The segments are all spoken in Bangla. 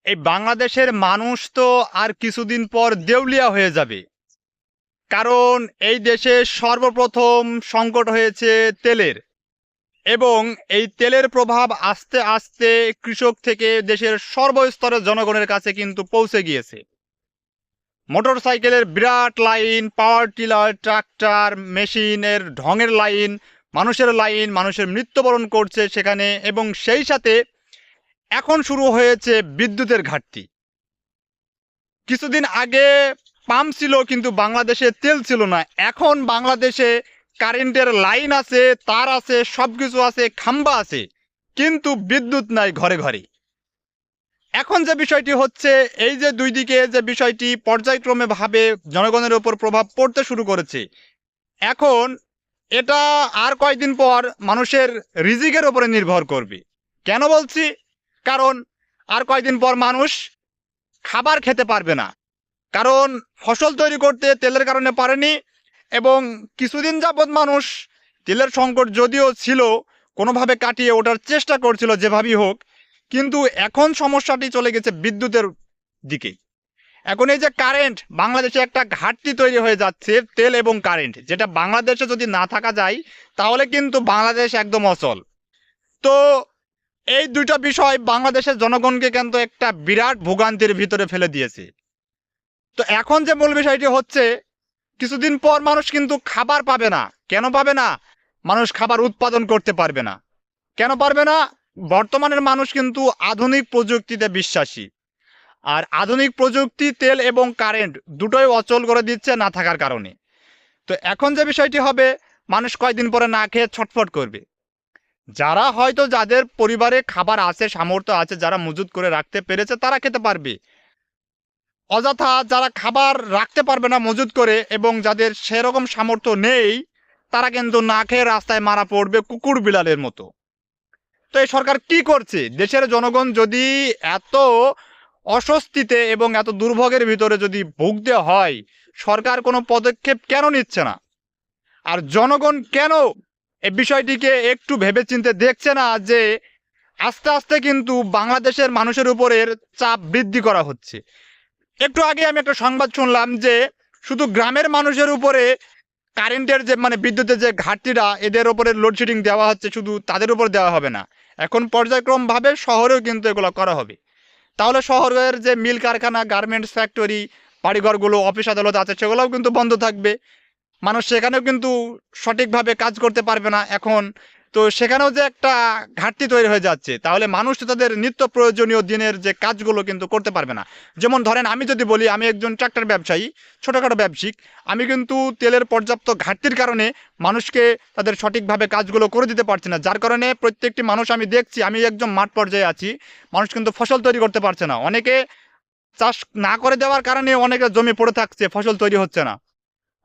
এই বাংলাদেশের মানুষ তো আর কিছুদিন পর দেউলিয়া হয়ে যাবে। কারণ এই দেশে সর্বপ্রথম সংকট হয়েছে তেলের, এবং এই তেলের প্রভাব আস্তে আস্তে কৃষক থেকে দেশের সর্বস্তরের জনগণের কাছে কিন্তু পৌঁছে গিয়েছে। মোটর সাইকেলের বিরাট লাইন, পাওয়ার টিলার, ট্রাক্টর, মেশিনের ঢঙের লাইন, মানুষের মৃত্যুবরণ করছে সেখানে, এবং সেই সাথে এখন শুরু হয়েছে বিদ্যুতের ঘাটতি। কিছুদিন আগে পাম্প ছিল কিন্তু বাংলাদেশে তেল ছিল না। এখন বাংলাদেশে কারেন্টের লাইন আছে, তার আছে, সবকিছু আছে, খাম্বা আছে, কিন্তু বিদ্যুৎ নাই ঘরে ঘরে। এখন যে বিষয়টি হচ্ছে, এই যে দুই দিকে যে বিষয়টি পর্যায়ক্রমে ভাবে জনগণের উপর প্রভাব পড়তে শুরু করেছে, এখন এটা আর কয়েকদিন পর মানুষের রিজিকের উপরে নির্ভর করবে। কেন বলছি? কারণ আর কয়েকদিন পর মানুষ খাবার খেতে পারবে না। কারণ ফসল তৈরি করতে তেলের কারণে পারেনি, এবং কিছুদিন যাবৎ মানুষ তেলের সংকট যদিও ছিল কোনোভাবে কাটিয়ে ওঠার চেষ্টা করছিল যেভাবেই হোক, কিন্তু এখন সমস্যাটি চলে গেছে বিদ্যুতের দিকে। এখন এই যে কারেন্ট, বাংলাদেশে একটা ঘাটতি তৈরি হয়ে যাচ্ছে তেল এবং কারেন্ট, যেটা বাংলাদেশে যদি না থাকা যায় তাহলে কিন্তু বাংলাদেশ একদম অচল। তো এই দুইটা বিষয় বাংলাদেশের জনগণকে কিন্তু একটা বিরাট ভোগান্তির ভিতরে ফেলে দিয়েছে। তো এখন যে মূল বিষয়টি হচ্ছে, কিছুদিন পর মানুষ কিন্তু খাবার পাবে না। কেন পাবে না? মানুষ খাবার উৎপাদন করতে পারবে না। কেন পারবে না? বর্তমানের মানুষ কিন্তু আধুনিক প্রযুক্তিতে বিশ্বাসী, আর আধুনিক প্রযুক্তি তেল এবং কারেন্ট দুটোই অচল করে দিচ্ছে না থাকার কারণে। তো এখন যে বিষয়টি হবে, মানুষ কয়েকদিন পরে না খেয়ে ছটফট করবে। যারা হয়তো যাদের পরিবারে খাবার আছে, সামর্থ্য আছে, যারা মজুত করে রাখতে পেরেছে তারা খেতে পারবে। অযথা যারা খাবার রাখতে পারবে না মজুত করে, এবং যাদের সেরকম সামর্থ্য নেই, তারা কিন্তু না খেয়ে রাস্তায় মারা পড়বে কুকুর বিড়ালের মতো। তো এই সরকার কি করছে? দেশের জনগণ যদি এত অস্বস্তিতে এবং এত দুর্ভোগের ভিতরে যদি ভুগতে হয়, সরকার কোনো পদক্ষেপ কেন নিচ্ছে না? আর জনগণ কেন এই বিষয়টিকে একটু ভেবেচিন্তে দেখছে না যে আস্তে আস্তে কিন্তু বাংলাদেশের মানুষের উপরের চাপ বৃদ্ধি করা হচ্ছে? একটু আগে আমি একটা সংবাদ শুনলাম যে শুধু গ্রামের মানুষের উপরে কারেন্টের যে বিদ্যুতের যে ঘাটতিটা, এদের উপরে লোডশেডিং দেওয়া হচ্ছে, শুধু তাদের উপর দেওয়া হবে না, এখন পর্যায়ক্রমভাবে শহরেও কিন্তু এগুলো করা হবে। তাহলে শহরের যে মিল কারখানা, গার্মেন্টস ফ্যাক্টরি, বাড়িঘরগুলো, অফিস আদালত আছে, সেগুলোও কিন্তু বন্ধ থাকবে। মানুষ সেখানেও কিন্তু সঠিকভাবে কাজ করতে পারবে না এখন। তো সেখানেও যে একটা ঘাটতি তৈরি হয়ে যাচ্ছে, তাহলে মানুষ তো তাদের নিত্য প্রয়োজনীয় দিনের যে কাজগুলো কিন্তু করতে পারবে না। যেমন ধরেন, আমি যদি বলি আমি একজন ট্রাক্টর ব্যবসায়ী, ছোটোখাটো ব্যবসায়িক, আমি কিন্তু তেলের পর্যাপ্ত ঘাটতির কারণে মানুষকে তাদের সঠিকভাবে কাজগুলো করে দিতে পারছি না, যার কারণে প্রত্যেকটি মানুষ আমি দেখছি, আমি একদম মাঠ পর্যায়ে আছি, মানুষ কিন্তু ফসল তৈরি করতে পারছে না। অনেকে চাষ না করে দেওয়ার কারণে অনেকে জমি পড়ে থাকছে, ফসল তৈরি হচ্ছে না।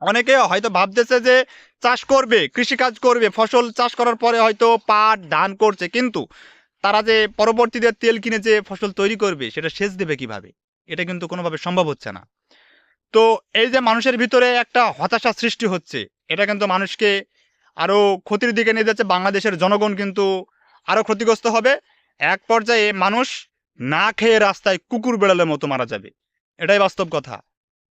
অনেকে হয়তো ভাবতেছে যে চাষ করবে, কৃষিকাজ করবে, ফসল চাষ করার পরে হয়তো পাট ধান করছে, কিন্তু তারা যে পরবর্তীতে তেল কিনে যে ফসল তৈরি করবে সেটা সেচ দেবে কিভাবে? এটা কিন্তু কোনোভাবে সম্ভব হচ্ছে না। তো এই যে মানুষের ভিতরে একটা হতাশা সৃষ্টি হচ্ছে, এটা কিন্তু মানুষকে আরো ক্ষতির দিকে নিয়ে যাচ্ছে। বাংলাদেশের জনগণ কিন্তু আরো ক্ষতিগ্রস্ত হবে। এক পর্যায়ে মানুষ না খেয়ে রাস্তায় কুকুর বেড়ালের মতো মারা যাবে। এটাই বাস্তব কথা।